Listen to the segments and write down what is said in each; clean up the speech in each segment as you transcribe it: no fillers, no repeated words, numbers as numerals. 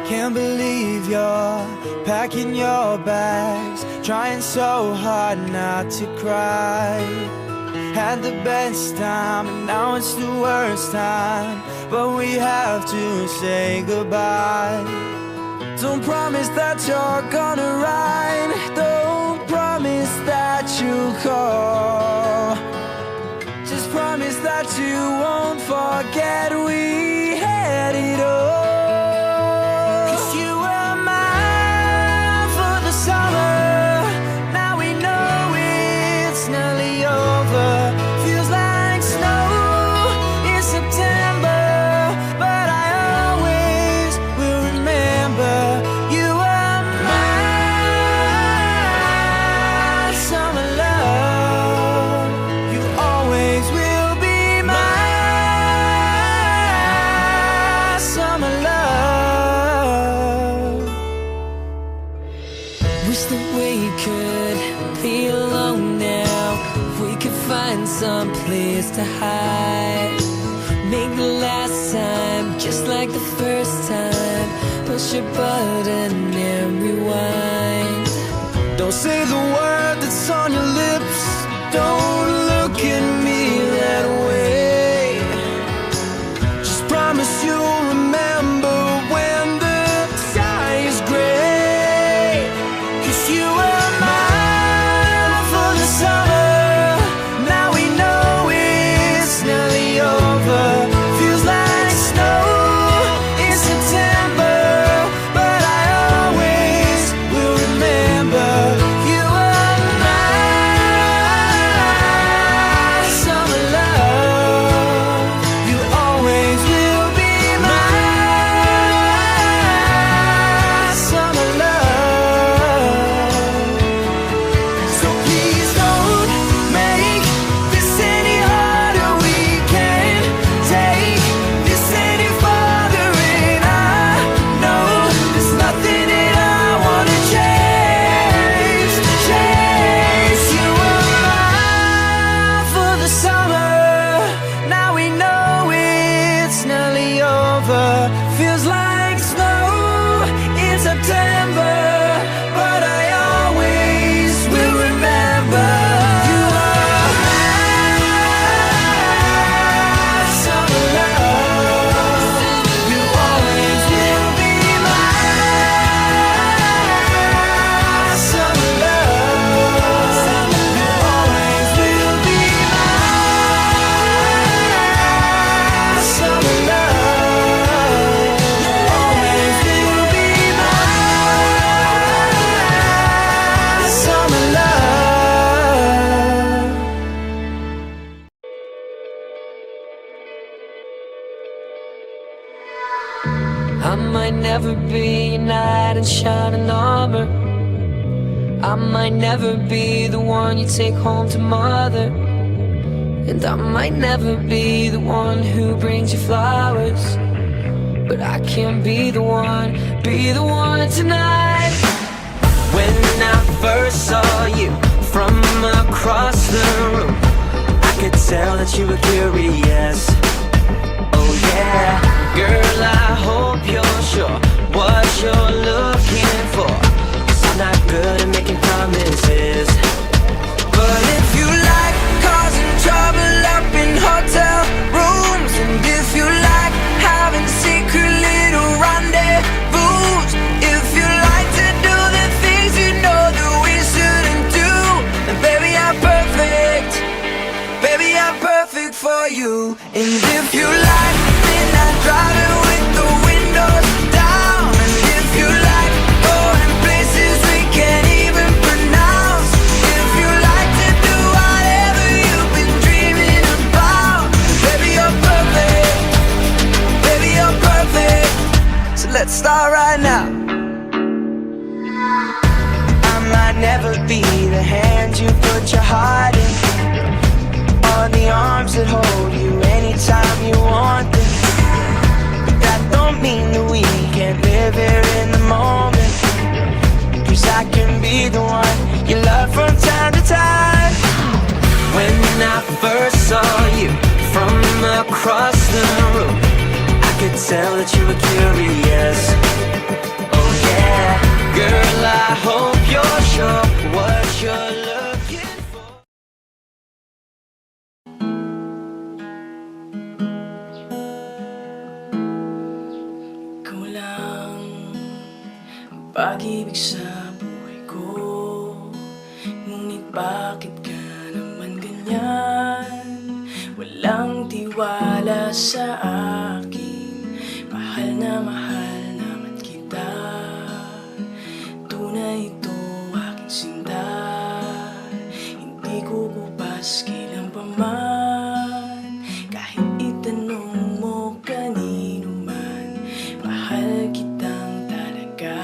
Can't believe you're packing your bags, trying so hard not to cry. Had the best time and now it's the worst time, but we have to say goodbye. Don't promise that you're gonna ride, don't promise that you'll call. Just promise that you won't forget we had it all. Wish that we could be alone now. We could find some place to hide. Make the last time just like the first time. Push a button and rewind. Don't say the word that's on your lips. Don't look at me that way. Just promise you'll remember when the sky is gray. 'Cause you were mine for the summer. Now we know it's nearly over. Feels like snow in September, but I always will remember. You were my summer love. You always will be my summer love. So please don't make this any harder. We can't take this any farther. And I know there's nothing that I wanna change. You were mine for the summer. Now we know it's nearly over. Feels like snow in September, but I always will remember. You are my summer love. You always will be my summer love. You always will be my summer love. You always will be my summer love. I might never be a knight in shining armor. I might never be the one you take home to mother. And I might never be the one who brings you flowers. But I can be the one tonight. When I first saw you from across the room, I could tell that you were curious. Oh yeah, girl, I hope you're sure what you're looking for. 'Cause I'm not good at making promises. But if you like causing trouble up in hotel rooms, and if you like having secret little rendezvous, if you like to do the things you know that we shouldn't do, then baby, I'm perfect. Baby, I'm perfect for you. And if you like midnight driving with the windows down, and if you like going places we can't even pronounce, if you like to do whatever you've been dreaming about, baby, you're perfect. Baby, you're perfect. So let's start right now. I might never be the hand you put your heart in, or the arms that hold you anytime you want them. But that don't mean that we can't live here in the moment. 'Cause I can be the one you love from time to time. When I first saw you from across the room, I could tell that you were curious. Girl, I hope you're sure what you're looking for. Ikaw lang ang pag-ibig sa buhay ko. Ngunit bakit ka naman ganyan? Walang tiwala sa akin. Mahal naman kita. Tunay ito aking sinta. Hindi ko kupas kailan pa man. Kahit itanong mo kanino man, mahal kitang talaga.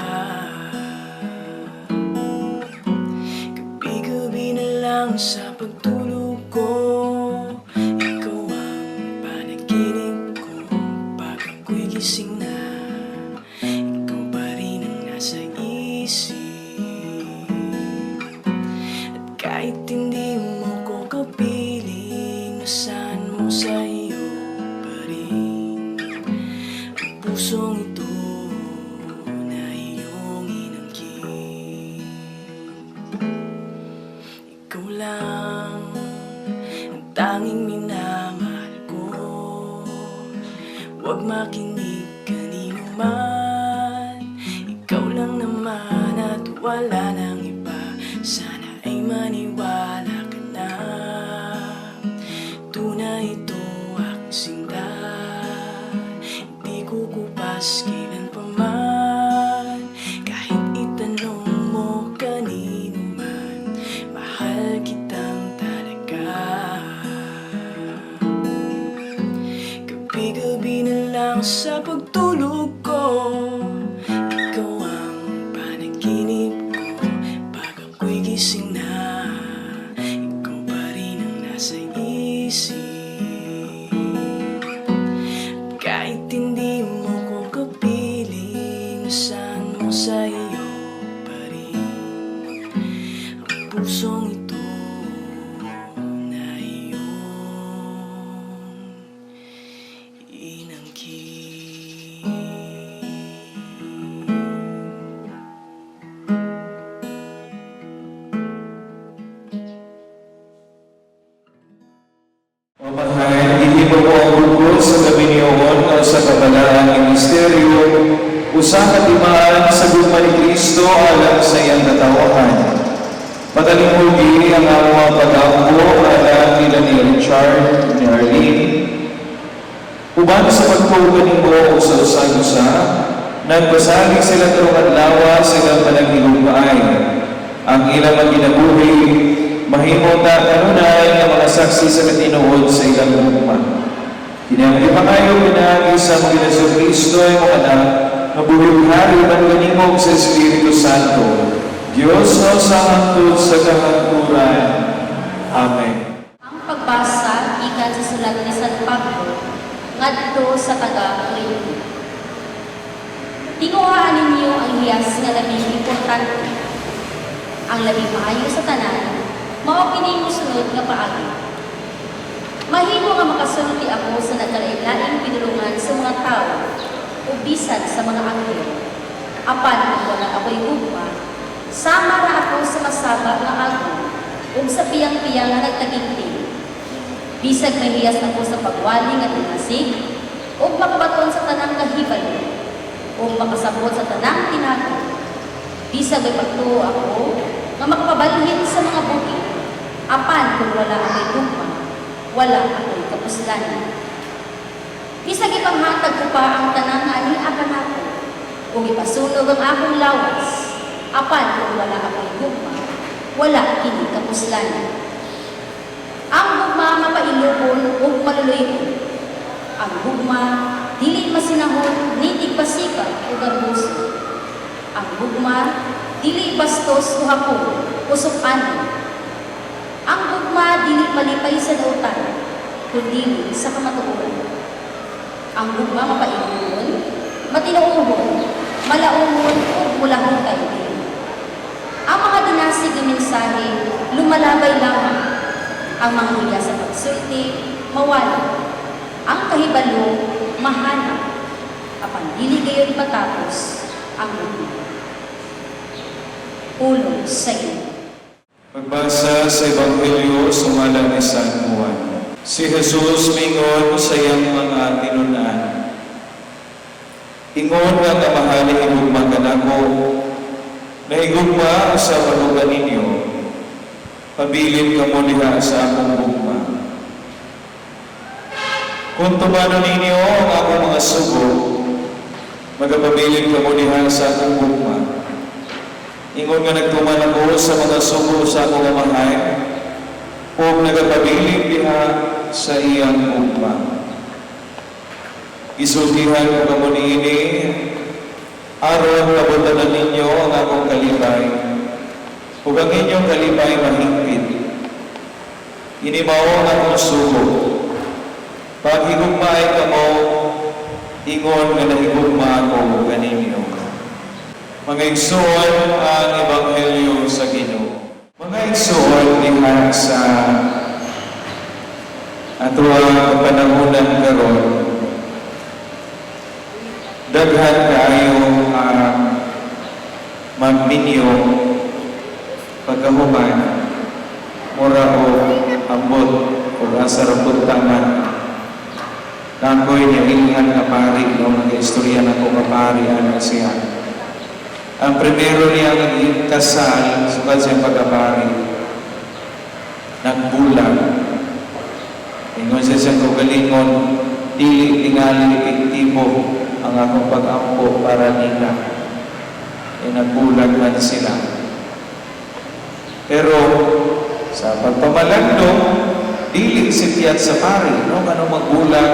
Gabi-gabi na lang sa pagtulog ko, ikaw ang panaginip ko. Pag ako'y gising na, ikaw pa rin ang nasa isip. At kahit hindi mo ko kapiling, nasaan mo sa iyo pa rin ang pusong ito na iyong inangkin. Ikaw lang ang tanging minamahal ko. Huwag makinig kanino man. Ikaw lang naman at wala nang iba. Sana ay maniwala ka na. Tunay ito aking sinta. Hindi ko kupas kailan pa man. Kahit itanong mo kanino man, mahal kitang talaga. Gabi-gabi na lang sa pagtulog ko, ikaw ang panaginip ko. Pag ako'y gising na, ikaw pa rin ang nasa isip. Kahit hindi mo ko kapiling, nasaan mo sa iyo pa rin ang pusong ito na iyong inangkin. O mahal, hindi mo po ang bukod sa gabi niyon o sa kabalaang ministeryo, usang katimaan sa gugma ni Kristo alang sa iyang katawahan. Madaling huli ang mga pag-aambo alang nila ni Richard, ni Arlene. Uban sa pagpuganing mo o sa usan-usa, nagpasagi sila tarungan lawa sa ilang panaghilumpay. Ang ilang mga ginabuhi, mahimong na kanunay ng mga saksi sa katinuod sa ilang luma. Kinamali pa kayo pinagi sa mga Yesu Kristo ay mga anak, mabuhay man ganimog sa Espiritu Santo, Diyos o sa hangtod sa kahangturan. Amen. Ang pagbasa ikan sa sulat ni San Pablo ngadto sa taga-Corinto. Tinguhaan ninyo ang hiyas nga labing importante. Ang labing maayo sa tanan, mao kining mosunod nga paagi. Mahimo nga makasulti ako sa nagkalain-laing pinulungan sa mga tao o bisan sa mga anghel. Apan kung wala ako'y gugma, sama ra ako sa masaba nga ago ug sa piyang-piyang nga nagtagigting. Bisag mahiyas ako sa pagwali nga tinasig ug makabaton sa tanang kahibalo ug makasabot sa tanang tinago. Bisag may pagtuo ako nga makapabalhin sa mga bukid. Apan kung wala ako'y gugma, wala ako'y kapuslanan. Bisag ipanghatag ko pa ang tanang nga aniakan ako ug ipasunog ang akong lawas. Apan kung wala ako'y gugma, wala kini kapuslanan. Ang gugma mapailubon ug maluluyon. Ang gugma dili masinahon ni tigpasikap ug garbuso. Ang gugma dili bastos o hapon, usok-an. Ang gugma dili malipay sa dautan, kundi sa kamatuoran. Ang gugma mapailubon, matinuuhon, malaumon ug mulahutay din. Ang mga dinasig ng mensahe lumalabay lamang. Ang mga hiya sa pagsulti, mawala. Ang kahibalo, mahanap. Apan dili gayon matapos ang gugma. Pulong sa iyo. Magbasa sa Ebanghelyo sumala ni San Juan. Si Jesus mingon sa iyang mga tinunan. Ingon nga kamahali higugma kanako, na higugma sa panugan ninyo, pabilin ka mo diha sa akong gugma. Kung tumano ninyo ang akong mga sugo, magapabilin ka mo diha sa akong gugma. Ingon nga nagtuman ako sa mga sugo sa akong amahay, o nagapabilin diha sa iyang gugma. Isultihan ko kamo niini, aron kabutanan ninyo ang akong kalipay, ug ang inyong kalipay mahingpit. Inimao ang akong sugo. Pag higugmaay kamo, ingon nga nahigugma ako kaninyo. Mga igsoon ang Ebanghelyo sa Ginoo. Mga igsoon diha sa atuang panahonan karon, daghan kaayo magminyo pagkahuman mura o ambot o asa rabot taman nakoy niya ilhan nga pari no nag-istorya na ko kapari ano siya. Ang primero niya ang kasal sukad siya pagkapari nagbulag ingon siya siyang kugalingon dili tingali epektibo ang akong pag-ampo para nila. Nagbulag man sila. Pero sa pagpamalagdong, dili sitiyat sa pari, no? Ano magbulag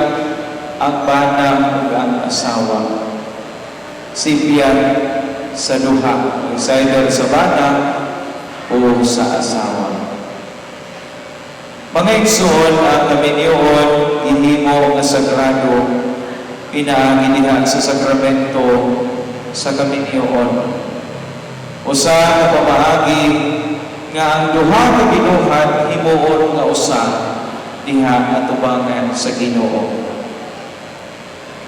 ang bana ug ang asawa. Sipiyat sa duha, either sa bana o sa asawa. Mga igsoon ang kaminyoon, ihimo nga sagrado, pinaagi diha sa sakramento sa kaminyoon. Usa nga pamaagi nga ang duha ka binuhat himuon nga usa diha atubangan sa Ginoo.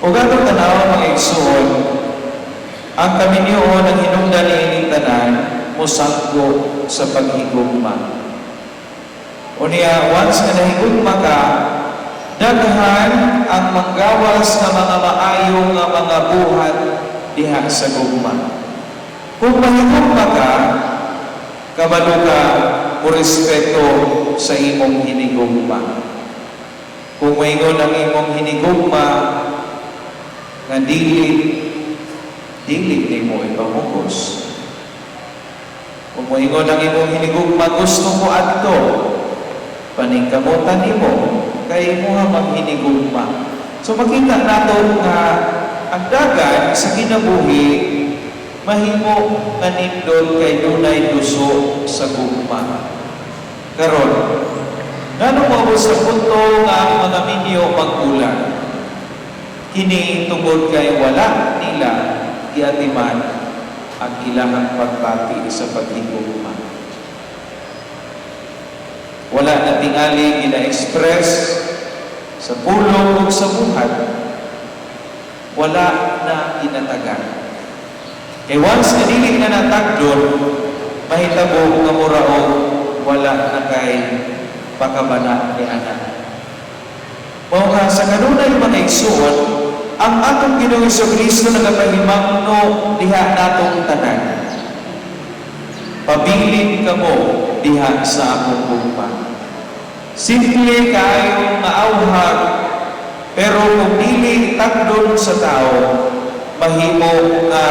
Ug atong tanaw mga igsoon, ang kaminyoon ang hinungdan niining tanan mosangko sa paghigugma. Unya once nga nahigugma ka, daghan ang manggawas nga mga maayo nga mga buhat diha sa gugma. Kung mahigugma ka, kabalo ka mo respeto sa imong hinigugma. Kung maingon ang imong hinigugma nga dili nimo ipamugos. Kung maingon ang imong hinigugma gusto mo adto, paningkamutan nimo kay mo nga maghinigugma. So makita nato nga ang dagan sa kinabuhi mahimo nga nindot kay dunay duso sa gugma. Karon, ngano mo sa punto nga ang mga minyo magkulang? Kini tungod kay wala nila giatiman ang ilang pagpati sa paghigugma. Wala na tingali gina-express sa pulong o sa buhat, wala na inatagan. Kaya once na dili na natagdon, mahitabo nga murao, wala na kay pakabana ni anak. Mao nga sa kanunay mga igsoon, ang atong Ginoong Jesucristo nagapahimangno diha natong tanan. Pabilin kamo diha sa akong gugma. Simple kayo nga awhag, pero kung dili tagdon sa tao, mahimo nga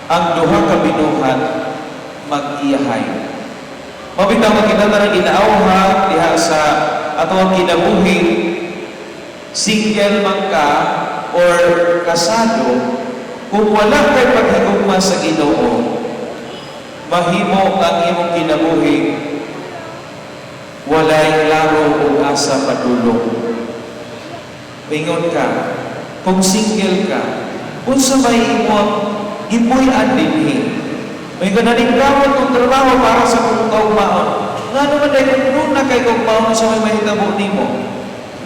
ang duha ka binuhat mag-iyahay. Mabitaw nga kita na ginaawhag diha sa atong kinabuhi, single man ka or kasado, kung wala kay paghigugma sa Ginoo, mahimo ang imong kinabuhi walay laro o asa padulong. Mingon ka, kung single ka, kung sa may imong ipuy-an dinhi, may gananingkamot kong trabaho para sa kong kaugmaon. Nga naman dahil kung na kay kaugmaon sa may mahitabo nimo,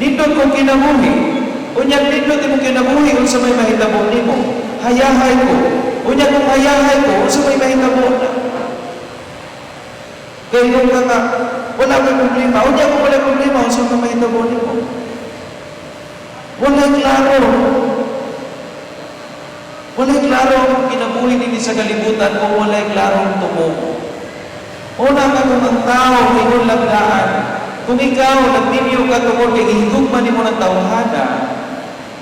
nindot kong kinabuhi, unyag nindot imong kinabuhi kung sa may mahitabo nimo, hayahay ko, unyag kong hayahay ko kung sa may mahitabo na. Ngayon ka nga, wala kang problema. O di ako wala problema, kung saan ka mahitabonin mo. Wala klaro. Wala klaro ang kinabuhi din sa kalibutan kung wala klaro ang tumo. Una ka kung ang tao, ingon lagdaan. Kung ikaw, nagninyo ka tungkol kay higugman mo ng tawhana,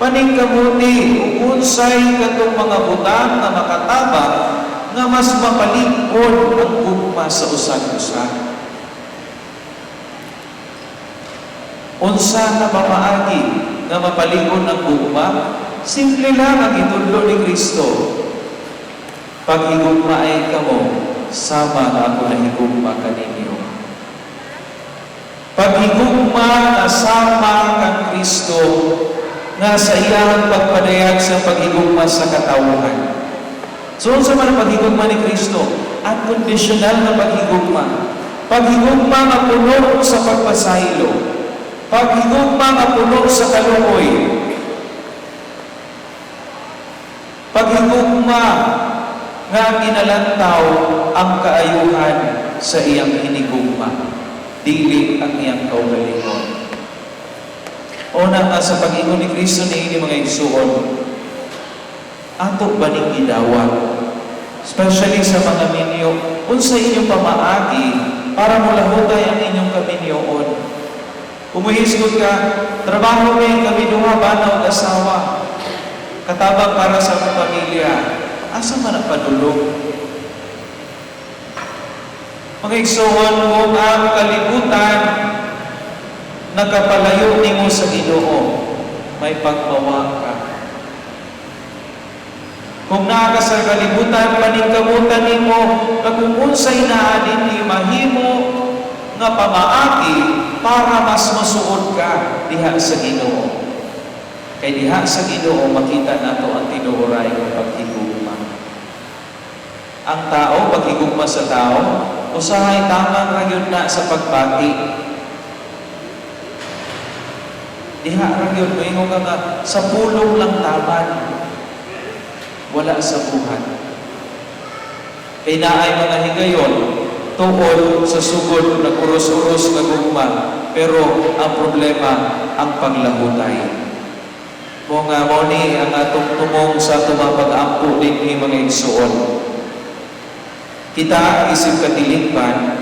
paning kamuti, unsay katong mga butang na makatabang nga mas mapalikod ang gugma sa usan-usan. Unsa na mamaagi nga mapalikod ang gugma? Simple lang ang itudlo ni Kristo. Pag higugma ay kamo, sama na ako na higugma kaninyo. Pag higugma na sama kang Kristo, nga sa iyang pagpadayag sa paghigugma sa katawhan. So, sa man paghigugma ni Kristo, unconditional na paghigugma. Paghigugma na puno sa pagpasaylo. Paghigugma na puno sa kaluoy. Paghigugma nga ginalantaw ang kaayuhan sa iyang hinigugma. Dili ang iyang kaugalingon. Una nga sa pag-ingon ni Kristo ni mga igsuon, ato ba ning gidawat? Especially sa mga minyo, unsa inyong pamaagi para mulahutay ang inyong kaminyoon. Umuhisgot ka, trabaho may kami duha bana o asawa, katabang para sa mga pamilya, asa man ang padulog? Mga igsuon mo ang kalibutan, nakapalayo nimo sa Ginoo, may pagmawa ka. Kung naa ka sa kalibutan, paningkamutan nimo na kung unsay naadin ni mahimo nga pamaagi para mas masuod ka diha sa Ginoo. Kay diha sa Ginoo makita nato ang tinuoray ng paghigugma. Ang tao, paghigugma sa tao, usahay tamang ra gyud na sa pagbati. Diha ra yun, maingon ka nga, sa pulong lang taman, wala sa buhat. Kaya naay mga higayon, tuol sa sugod, nag-uros-uros na gugma, pero ang problema, ang paglahutay. Kung nga mo ni ang atong tumong sa tumapag-ampo din ni mga igsuon. Kita, isip katilikpan,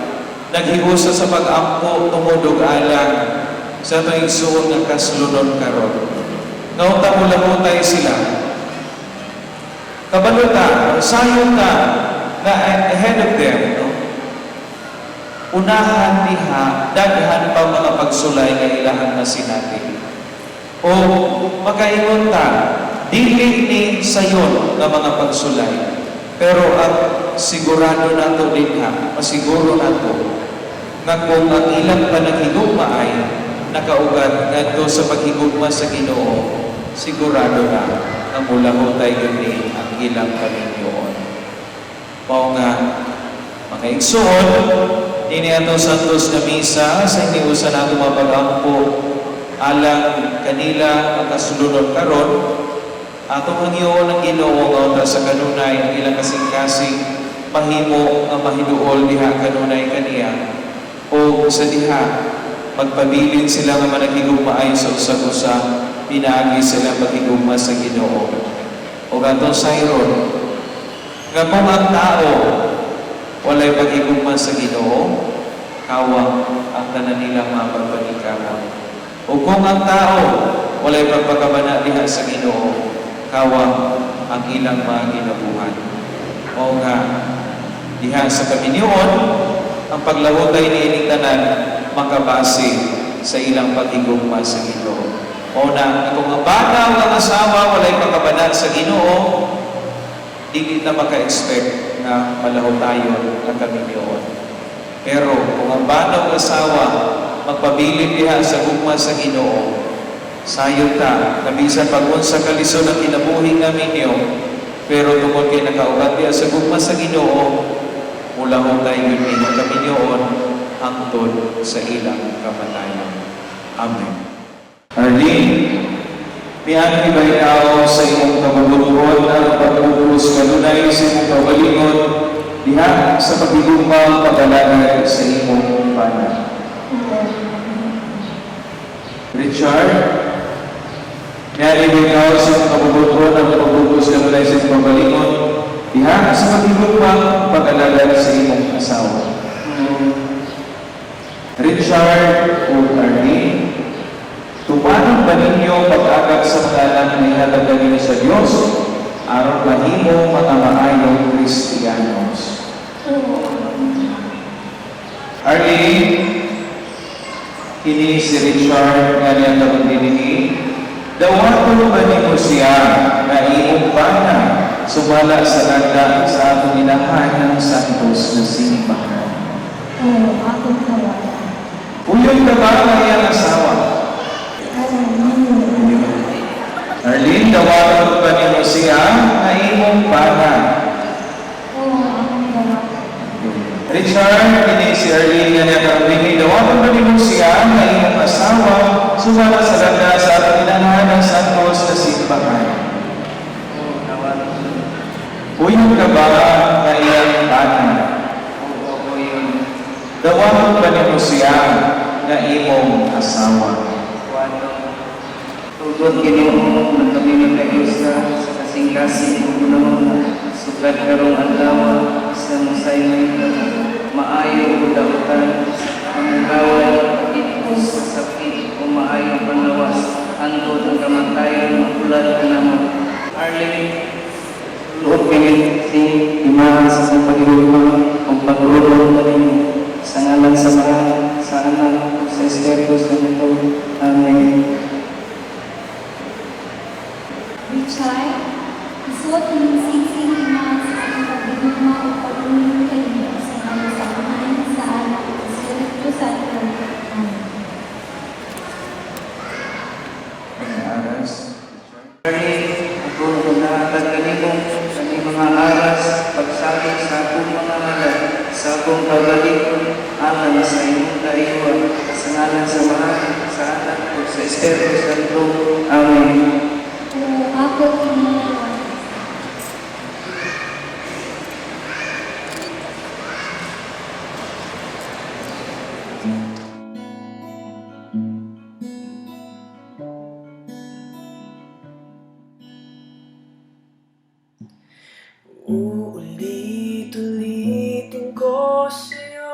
naghiusa sa pag-ampo, tumudog alang, sa mga igsuon ng kaslunod karon. Ngaunta mo lahutay sila. Kabaluta, sayon ka na ahead of them, no? Unahan diha, daghan pa mga pagsulay nga ilahan na sinati. O makaingon ta, dili ni sayon nga mga pagsulay. Pero ang sigurado nato din ha, masiguro nato, nga kung ang ilang panagigugma ay nakaugat ngadto sa paghigugma sa Ginoo, sigurado na ang mulahutay gani ang ilang kaminyoon. Mao nga mga igsoon, ini ato santos na misa sa iniusan nato mapag-ampo alang kanila ang kasulunod karon, atong hangyoon ang Ginoo nga sa kanunay ang ilang kasing-kasing mahimo nga mahiduol diha kanunay kaniya o sa diha magpabilin sila nga managigugma ay sa usag-usa, pinaagi sila paghigugma sa Ginoo. O gatong sayron, nga kung ang tao walay paghigugma sa Ginoo, kawang ang tanan nilang mapagpanikawan. O kung ang tao walay pagpakabana diha sa Ginoo, kawang ang ilang mga ginabuhan. O nga, diha sa kaminyoon, ang paglahutay ni ining tanan makabase sa ilang paghigugma sa Ginoo. Una, kung ang bata o ang asawa walay pagkabana sa Ginoo, di kita maka-expect na malahutayon ang kaminyoon. Pero kung ang bata o asawa magpabilin diha sa gugma sa Ginoo, sayon ta, nabisan pag-unsa kalisod ang kinabuhi namin niyo, pero tungkol kay nakaugat diha sa gugma sa Ginoo, mulahutay yun ni ang kaminyoon hangtod sa ilang kamatayan. Amen. Arlene, miyan iba ikaw sa iyong kababuluhan at pag-ubus kanunay sa iyong kabalingon diha sa paghigugma pagdalagan sa iyong sa pagigugmang pag-alaga sa imong asawa. Richard o Arlene, tumanong ba ninyo pag-agap sa mga anak na ihatag ninyo sa Diyos aron mahimo mga maayong Kristiyanos? Arlene, kini si Richard nga niyang kapag-dinigi, dawaton ba nimo siya na imong pana sumala sa landa sa atong inahan ng santos na simbahan? Oo, akong kawalan. Uyong ka ba ang iyang asawa? Arlene, dawaton ba nimo siya na imong pana? Oo, akong kawalan. Richard, kini si Arlene nga niyang kapag-dinigi, dawaton ba nimo siya na imong asawa sumala sa landa sa atong inahan ng santos na simbahan? Uyong ka ba na iyang pana? Dawaton ba nimo siya na imong asawa? Tugod kini mo nagkabili kayo sa kasing-kasing kung sukat karong adlaw sa musay maayo o dautan ang gawal itus sa sakit o maayo panawas andod ang kamatayon ng ulan ka naman. Arlene, luot kini si imahan sa pagiging ang pagulong na ninyo sa ngalan sa mga sa anak sa Espiritu Santo. Amen. Richard, isuot ng sising imahan sa aking pagdugma o pag-uling kayo sa mga samahan sa anak at Espiritu Santo. Amen. Arlene, ako nahatag kanimong mga aras pagsabing sa akong mga malat sa akong pagalikon alang sa imong kaiwa sa ngalan sa mahal sa anak o sa Espiritu Santo. Amen. Oo, ako kinilawan. Uulit-ulitin ko sa'yo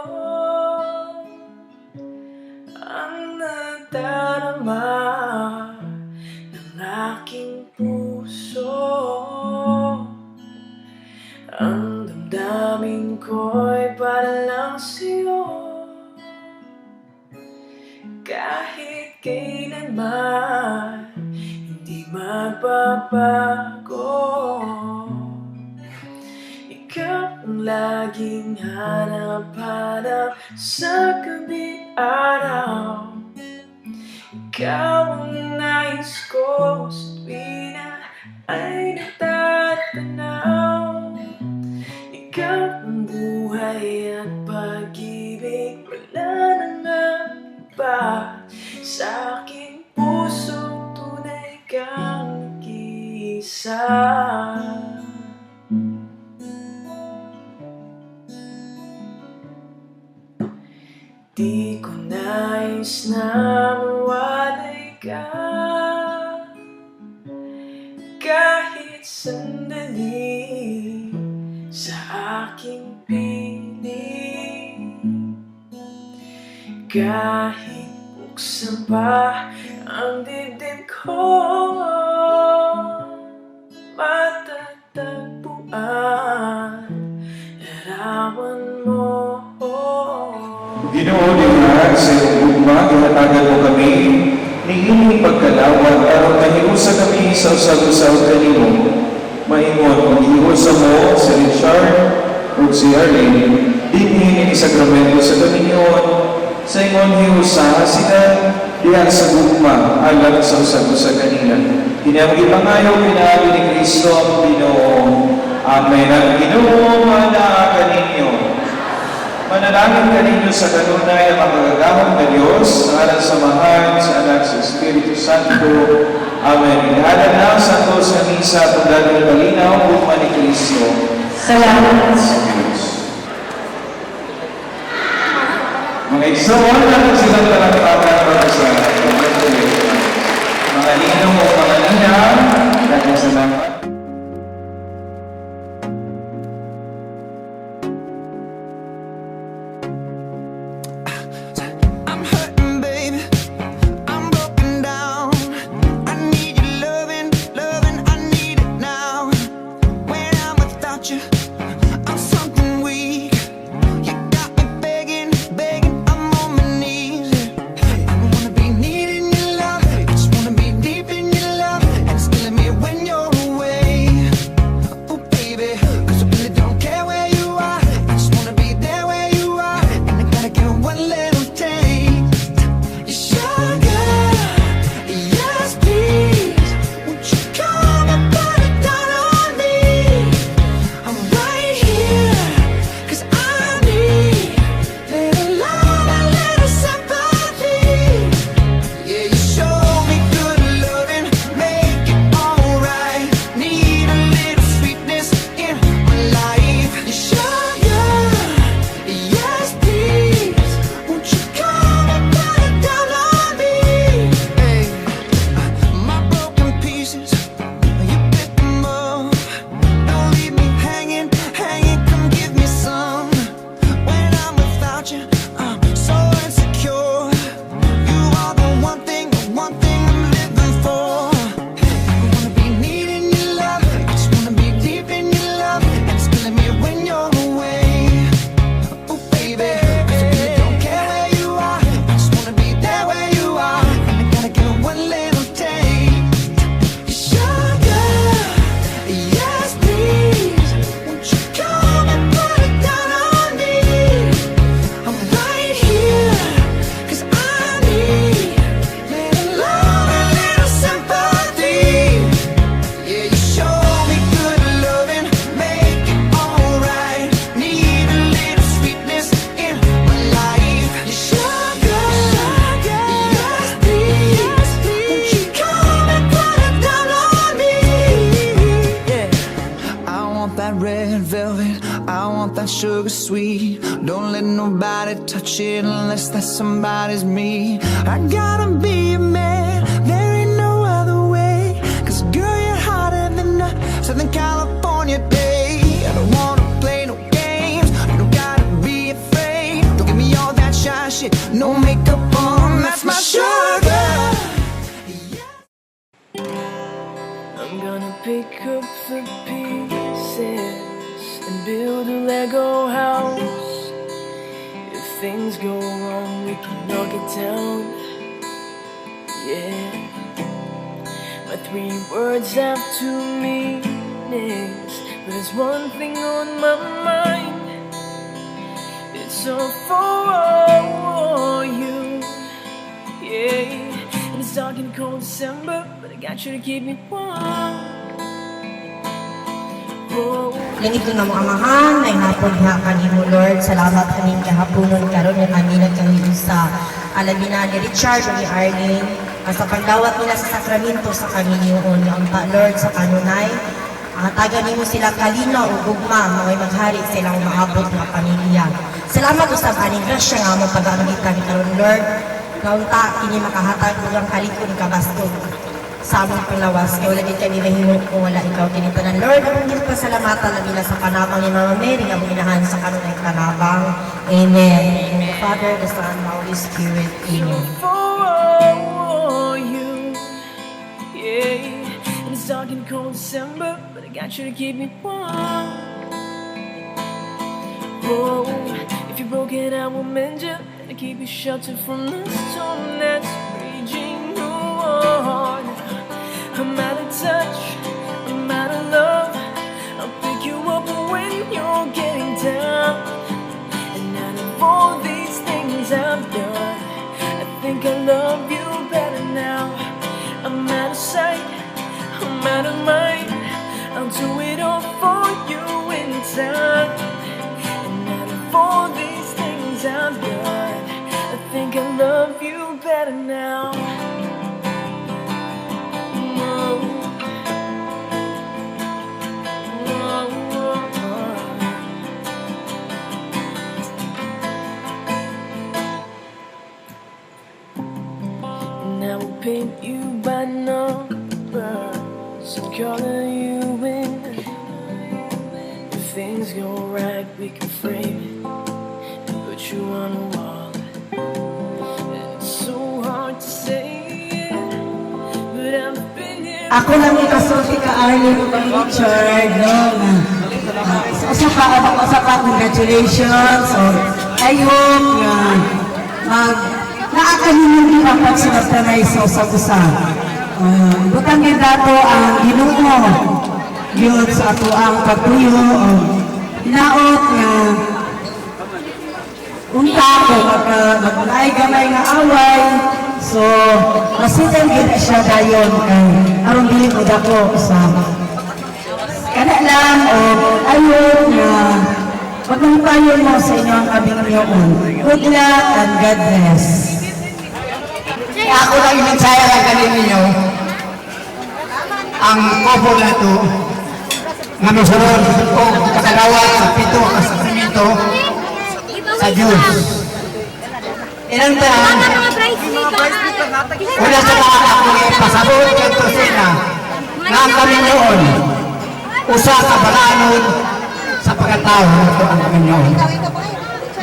ang nagdarama ng aking puso. Ang damdamin ko'y para lang sa'yo, kahit kailanman hindi magbabago. Ikaw ang laging hanap-hanap sa gabi araw. Ikaw ang nais ko sa tuwina ay natatanaw. Ikaw ang buhay at pag-ibig, wala nang iba. Sa aking puso tunay kang nag-iisa. Di ko nais na mawalay ka kahit sandali sa aking piling. Kahit buksan pa ang dibdib ko, matatagpuan larawan mo. Ginoo dinhan sa iyong gugma, ginatagan mo kami, niining pagkalawat, aron mahiusa kami sa usag-usag kanimo. Maingon, maghiusa mo sa Richard o si Arlene, dinhin ni sakramento sa Dominyon, sa ingon hiusa sila diyan sa gugma, alang sa usag-usag kanila. Kini pangayo pinaagi ni Kristo ang Ginoo. Amen. Ang Ginoo mana kaninyo. Manalangin ka ninyo sa kanunay ang magagahong na Diyos, sa ngalan sa Mahal, sa Anak, sa Espiritu Santo. Amen. Ihalan na sa Diyos na misa at ang dagang malinaw gugma ni Kristo. Salamat sa Diyos. Mga igsoon natin silang talampakan para sa mga ninong o mga ninang, dagang salamat. that red velvet, I want that sugar sweet. Don't let nobody touch it unless that somebody's me. I gotta be a man, there ain't no other way. Cause girl, you're hotter than a Southern California day. I don't wanna play no games, you don't gotta be afraid. Don't give me all that shy shit, no makeup on, that's my sugar. I'm gonna pick up the pieces and build a Lego house. If things go wrong, we can knock it down. Yeah. My 3 words have 2 meanings, but there's one thing on my mind. It's all for you. Yeah. And it's dark and cold December, but I got you to keep me warm. Oh. Langit nga mga amahan, ay napod nga kanimo Lord. Salamat kaming kahaponon karon nga kami nagkahilo sa alabi na ni Richard o ni Arlene. Sa pagdawat nila sa sakramento sa Kamilyoon, ang Lord sa kanunay. Taga nimo sila kalino o gugma, mga maghari silang maabot nga pamilya. Salamat usab aning grasya nga mo pag-amitan karon Lord. Kaunta kini makahatag ulang kalikon kabastog sa among palawas. Kaya wala din kami nahimok kung wala ikaw tinitanan. Lord, akong pasalamatan na nila sa panabang ni Mama Mary ang inahan sa kanunay panabang. Amen. In the Father, the Son, and the Holy Spirit. Amen. For you, yeah. And it's dark and cold December, but I got you to keep me warm. Oh, if you're broken, I will mend you and keep you sheltered from the storm that's raging on. I'm out of touch, I'm out of love. I'll pick you up when you're getting down. And out of all these things I've done, I think I love you better now. I'm out of sight, I'm out of mind. I'll do it all for you in time. And out of all these things I've done, I think I love you better now. And I will paint you by numbers and color you in. If things go right, we can frame it and put you on a wall. And it's so hard to say it, but I've been here. Ako lang ikasulti ka Arlene o kay Richard, no? Sa pa, congratulations. I hope na naakanin yung dapat sa Tanay sa usa. Butang yung dato ang Ginoo. Yun sa ato ang pagtuyo. Hinaot nga unta ko mag-gamay nga away. So, masitan gina siya dayon aron dili ko dako sa kana lang o ayun na pagmamayon mo sa inyo ang aming Panginoon. Good luck and God bless. Ako lang inansaya lang kanin ninyo ang kobo na ito nga masunod o kakalawat sa 7 ka sakramento sa Diyos. Ilang taon, wala sa mga akong ipasabot kanto sila na ang Panginoon usa ka balanod sa pagkatao ito ang Panginoon.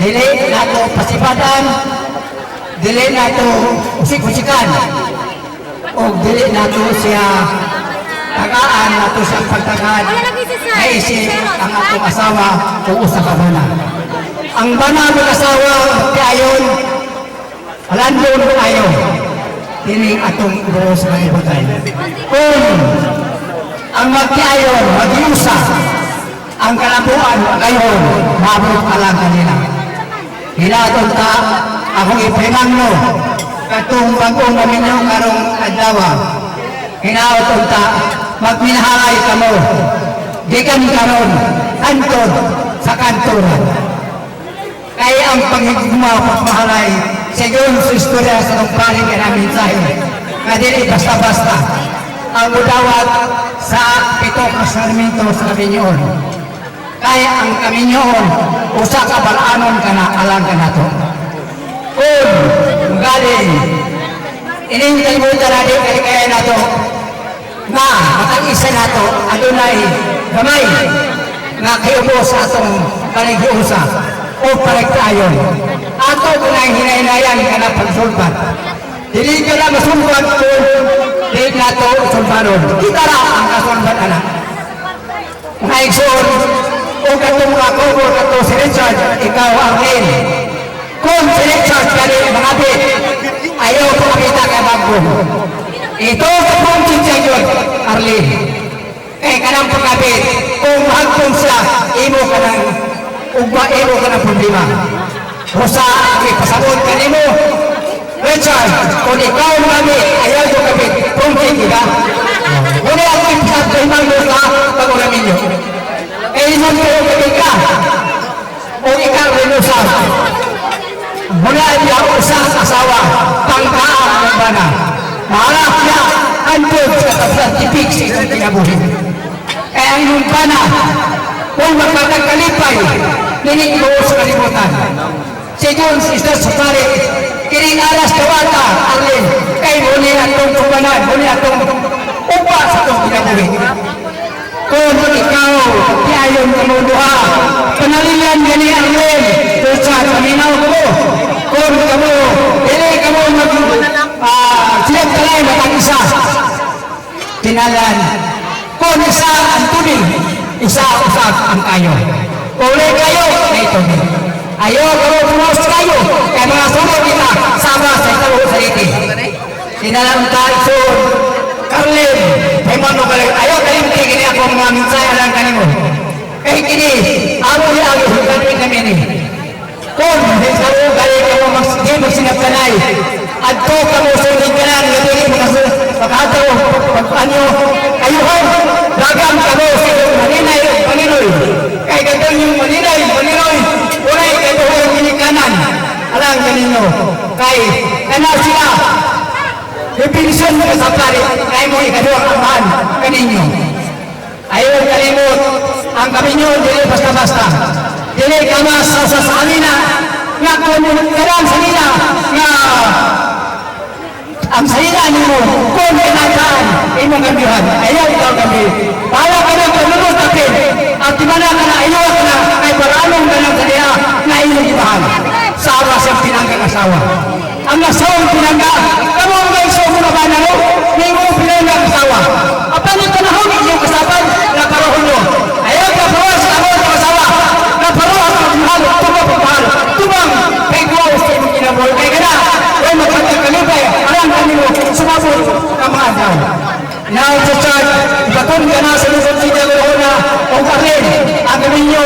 Dili nato pasipadan, dili nato usik-usikan, o dili nato siya tagaan nato siyang pagtagaan ay isip ang akong asawa o usa ka bana. Ang bana ng asawa kayon alandon kayo dili atong buhos na ibutay. Kung ang magkayon mag-iusa ang kalabuan ngayon mabot ka lang kanila. Hinatong ta akong ipinangno katong bagong naminyo karong adlawa. Hinatong ta magminahalay ka mo gikan karon antod sa kanturan. Kaya ang pangigugma pagmahalay sigun sa istorya sa tungpaling ka namin sa'yo na dili basta-basta ang udawat sa 7 ka sakramento sa Kamilyoon. kaya ang kaminyoon usa ka balaanon kana alang kanato. Kung galing ining kalibutan natin kaya nato nga matang isa nato adunay gamay nga kayubos sa atong panaghiusa o panagtayon. Ato kunay hinahinayan ka na pagsulbat. Dili ka na masulbat kung dili nato sulbaron. Kita ra ang kasulbat anak. Nga igsoon, o katong ako o katong si Richard, ikaw ang rin. Kung si Richard kani mangabit, ayaw ko makita kay Bagong. Ito sa pungkin siya yun, Arlene. Kaya kanang pagkabit, kung mahagpong siya, imo ka ng ugba, imo ka ng problema. Rosa, ipasabot ka nimo. Richard, kung ikaw mangabit, ayaw ko kabit, pungkin ka. Muna ako ipasab sa imang lusa, pag-ulamin nyo. Eh, isan kayo kabit ka. O ikaw rinusa. Mula niya usang asawa, pangkaan ng bana. Maharap niya, andun sa tapsatipik sa isang kinabuhi. Kaya ang inyong bana, kung magpatagkalipay, ninig mo sa kalimutan. Sigun si Isla Safari, kiring alas kawata, Arlene, kay muli atong tumanan, muli atong upa sa itong kinabuhi. Kung ikaw, tiayon kamuduha, panalilan gani Arlene, doon sa kaminaw mo. Kung kamu, dili kamu silang kalay matang isa. Tinalan, kung isa ang tuning, isa usap ang kayo. Kung kayo, may tuning. Ayaw kamu punos kayo, kaya mga sunod kita, sama sa ikaw sa iti. Tinalan tayo, so, Carlin, may mano ka lang, ayaw kayo tigini ako mga minsaya lang kanimo. Kaya kini, amo niya ang hukapin namin eh. Kung sa ugali ka mo magsinaptanay, at to ka mo sulit ka lang, nabili mo kasi pagkataw, pag-anyo, ayuhan, dagang ka mo sa iyong maninay o paninoy. Kaya gandang yung maninay, paninoy, unay kayo yung minikanan. Alang ganinyo, kaya kana sila, definisyon mo sa pari, kaya mo ikaduang amahan kaninyo. Ayaw kalimot, ang kami nyo, dili basta-basta. Dili kamas sa salina, nga kung karang salina, nga ang salina nyo, kung kinataan, imong gabihan, ayaw ikaw gabi. Para ka na panunod natin, at dimana ka na, ayaw ka na, ay paranong ka ng salina, na iyong ibahan. Sawa siyang pinanggang asawa. Ang asawang pinangga, kamo ang may iso mo na ba na no? May mo pinanggang asawa. Apa ni panahon inyong kasaban, nakarahon nyo. Ayaw ka pawas sa amon ng asawa. Naparoas ang mahal, tumapapahal, tumang, kay Guaw sa imong kinabuhay. Kaya ka na, ay magkagkalipay, alam kami mo, sumabot ka mga daw. Now, sa chart, ipatun ka na sa lusot siya ko na, o karin, ang gamin nyo,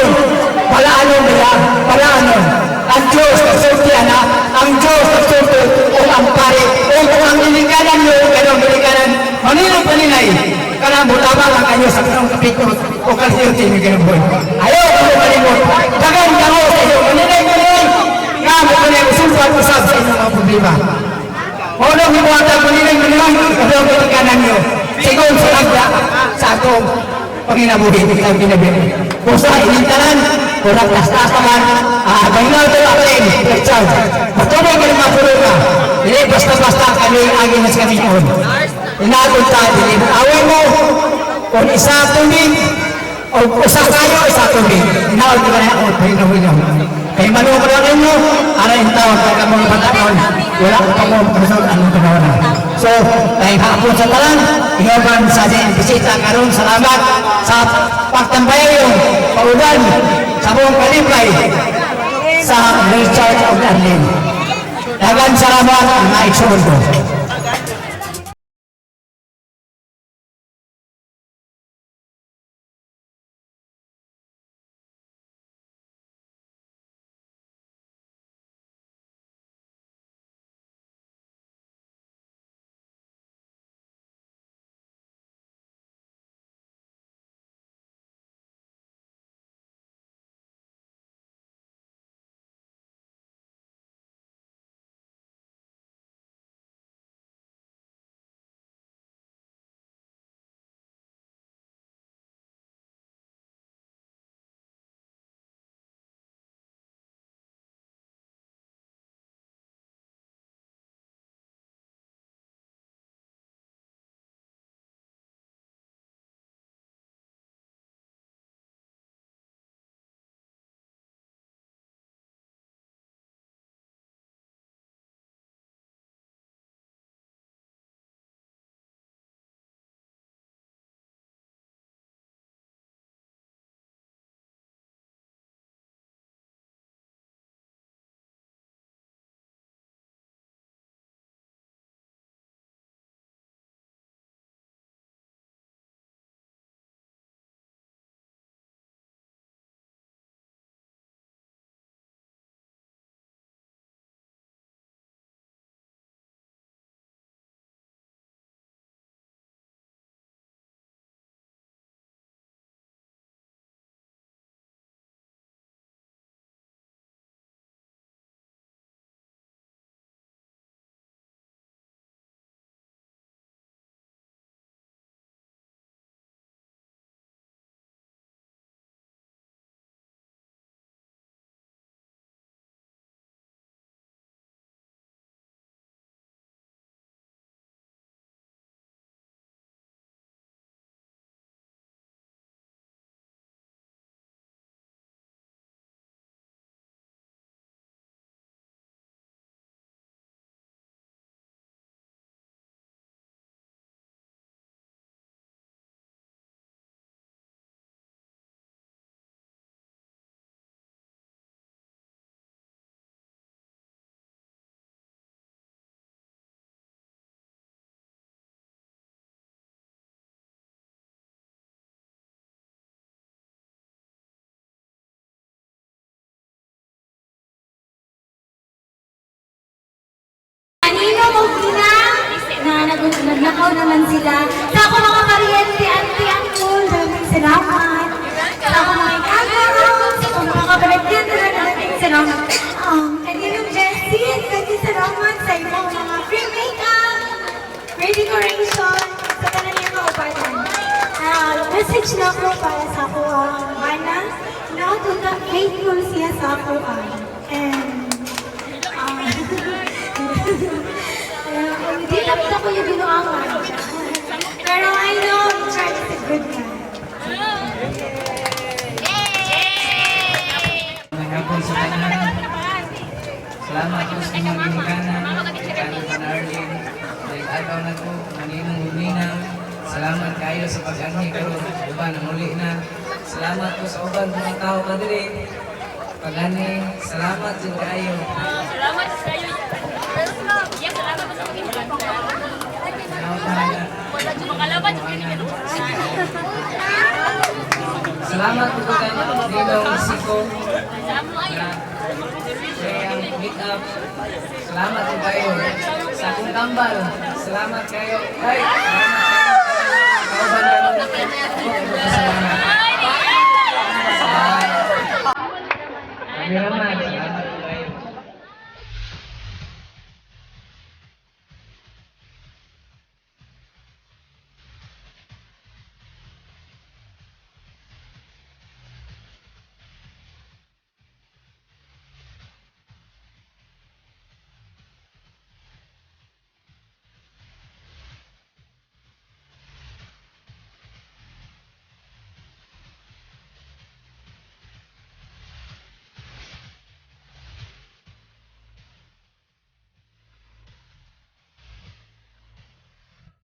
palaanon nila, palaanon. Ang Diyos nagsulti na, ang Diyos nagsulti o ang pare, o kung ang nilingkanan nyo, kanong nilingkanan, manilong paninay, kanang butabang ang kanyo sa kanong kapikot o kalsiyoti ng ginabuhay. Ayaw ko malimot, dagan kamo sa iyo, maninay, nga mo ko na usulpan usap sa inyong mga problema. Maunang himuhatag, maninay, kanong nilingkanan nyo, sigon sa lagda sa atong panginabuhi, ikaw ginabili. Kung sa inintanan, kurang tas-tasaman, banginaw ito akin, Richard. Patuloy ka naman puro ka. Hindi basta-basta kami agin mas kami yun. Inagod tayo, hindi away mo. Kung isa tubig, o isa kayo, isa tubig. Inagod ka na ako, pahinawi nyo. Kaya maluwa ko lang nyo, ano yung tawag ka mga pataon, wala ko pa mo, kusog anong panahon na. So, dahil hapon sa talang, ihawan sa ating bisita karon, salamat sa pagtambayan yung paulan sa buong kalipay sa Richard of Arlene. Dagan salamat ang naiksunod ko. Mugina na nagnakaw naman sila. Sa ako mga karyente, auntie, uncle, maraming salamat. Sa ako mga ikagaw, sa ako mga kabaragyan, maraming salamat. And yung Jessie, maraming salamat sa ibang mga free makeup, free decoration, sa kanan yung mga upanan. Message na ako para sa ako, mana, na faithful siya sa ako. And, hindi lang ako yung binuangan. Pero I know Charles is a good guy. Nagapon sa tanan. Salamat po sa mga ginikanan. Kanin pa na Arlene. Dahil agaw na ko, maninong uminang. Salamat kayo sa pag-anhi karon. Uban, muli na. Salamat po sa uban mga tao ka diri. Pag-anhi, salamat din kayo. Salamat sa iyo. Yes, salamat po sa pag-iwan. Wala dyan makalaban. Salamat po kayo. Ninong Siko. Kaya ang meet up. Salamat po kayo. Sa akong tambal. Salamat kayo. Ay, salamat kayo. Kauban kayo. Salamat.